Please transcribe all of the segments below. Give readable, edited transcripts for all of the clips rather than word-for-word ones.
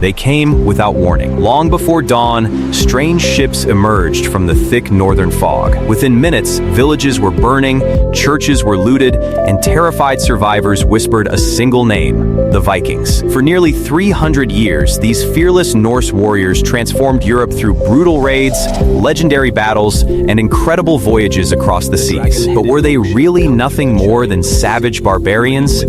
They came without warning. Long before dawn, strange ships emerged from the thick northern fog. Within minutes, villages were burning, churches were looted, and terrified survivors whispered a single name: the Vikings. For nearly 300 years, these fearless Norse warriors transformed Europe through brutal raids, legendary battles, and incredible voyages across the seas. But were they really nothing more than savage barbarians?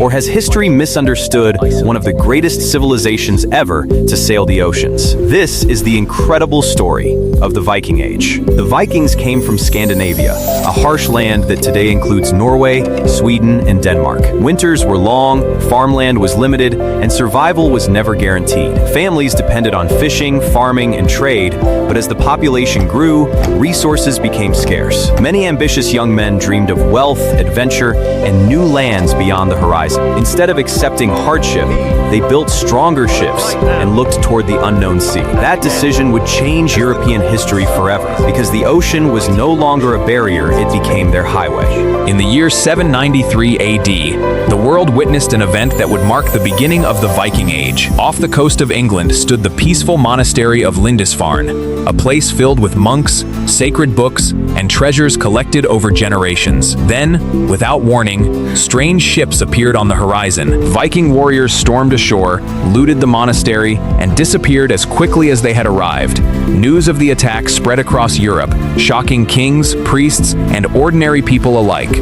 Or has history misunderstood one of the greatest civilizations ever to sail the oceans? This is the incredible story of the Viking Age. The Vikings came from Scandinavia, a harsh land that today includes Norway, Sweden, and Denmark. Winters were long, farmland was limited, and survival was never guaranteed. Families depended on fishing, farming, and trade, but as the population grew, resources became scarce. Many ambitious young men dreamed of wealth, adventure, and new lands beyond the horizon. Instead of accepting hardship, they built stronger ships and looked toward the unknown sea. That decision would change European history forever, because the ocean was no longer a barrier, it became their highway. In the year 793 AD, the world witnessed an event that would mark the beginning of the Viking Age. Off the coast of England stood the peaceful monastery of Lindisfarne, a place filled with monks, sacred books, and treasures collected over generations. Then, without warning, strange ships appeared on the horizon. Viking warriors stormed ashore, looted the monastery, and disappeared as quickly as they had arrived. News of the attack spread across Europe, shocking kings, priests, and ordinary people alike.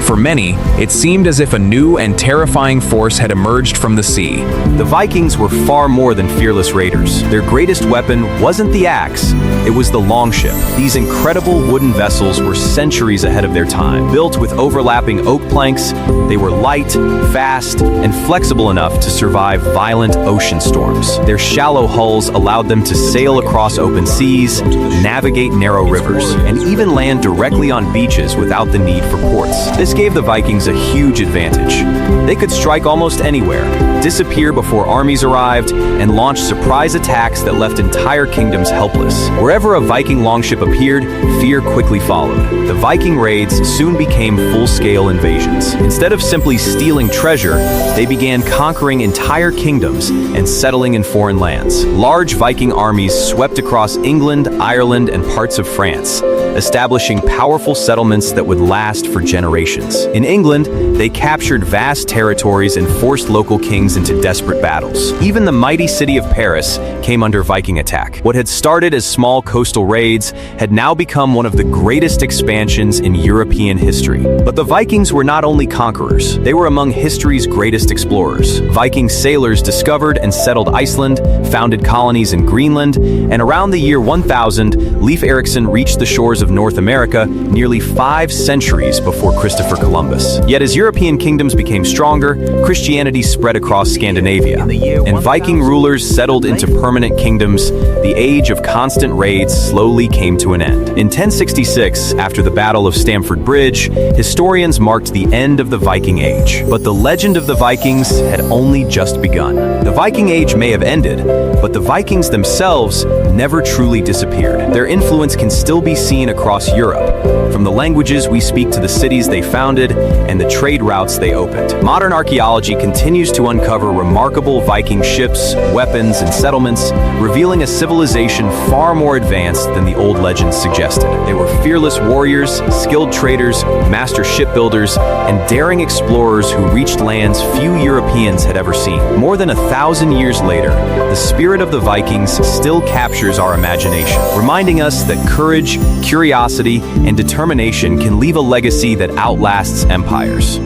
For many, it seemed as if a new and terrifying force had emerged from the sea. The Vikings were far more than fearless raiders. Their greatest weapon wasn't the axe, it was the longship. These incredible wooden vessels were centuries ahead of their time. Built with overlapping oak planks, they were light, fast, and flexible enough to survive violent ocean storms. Their shallow hulls allowed them to sail across open seas, navigate narrow rivers, and even land directly on beaches without the need for ports. This gave the Vikings a huge advantage. They could strike almost anywhere, disappear before armies arrived, and launch surprise attacks that left entire kingdoms helpless. Wherever a Viking longship appeared, fear quickly followed. The Viking raids soon became full-scale invasions. Instead of simply stealing treasure, they began conquering entire kingdoms and settling in foreign lands. Large Viking armies swept across England, Ireland, and parts of France, establishing powerful settlements that would last for generations. In England, they captured vast territories and forced local kings into desperate battles. Even the mighty city of Paris came under Viking attack. What had started as small coastal raids had now become one of the greatest expansions in European history. But the Vikings were not only conquerors, they were among history's greatest explorers. Viking sailors discovered and settled Iceland, founded colonies in Greenland, and around the year 1000, Leif Erikson reached the shores of North America nearly 5 centuries before Christopher Columbus. Yet as European kingdoms became stronger, Christianity spread across Scandinavia, and Viking rulers settled into permanent kingdoms. The age of constant raids slowly came to an end. In 1066, after the Battle of Stamford Bridge, historians marked the end of the Viking Age. But the legend of the Vikings had only just begun. The Viking Age may have ended, but the Vikings themselves never truly disappeared. Their influence can still be seen across Europe, from the languages we speak to the cities they founded and the trade routes they opened. Modern archaeology continues to uncover remarkable Viking ships, weapons, and settlements, revealing a civilization far more advanced than the old legends suggested. They were fearless warriors, skilled traders, master shipbuilders, and daring explorers who reached lands few Europeans had ever seen. More than 1,000 years later, the spirit of the Vikings still captures our imagination, reminding us that courage, curiosity, and determination can leave a legacy that outlasts empires.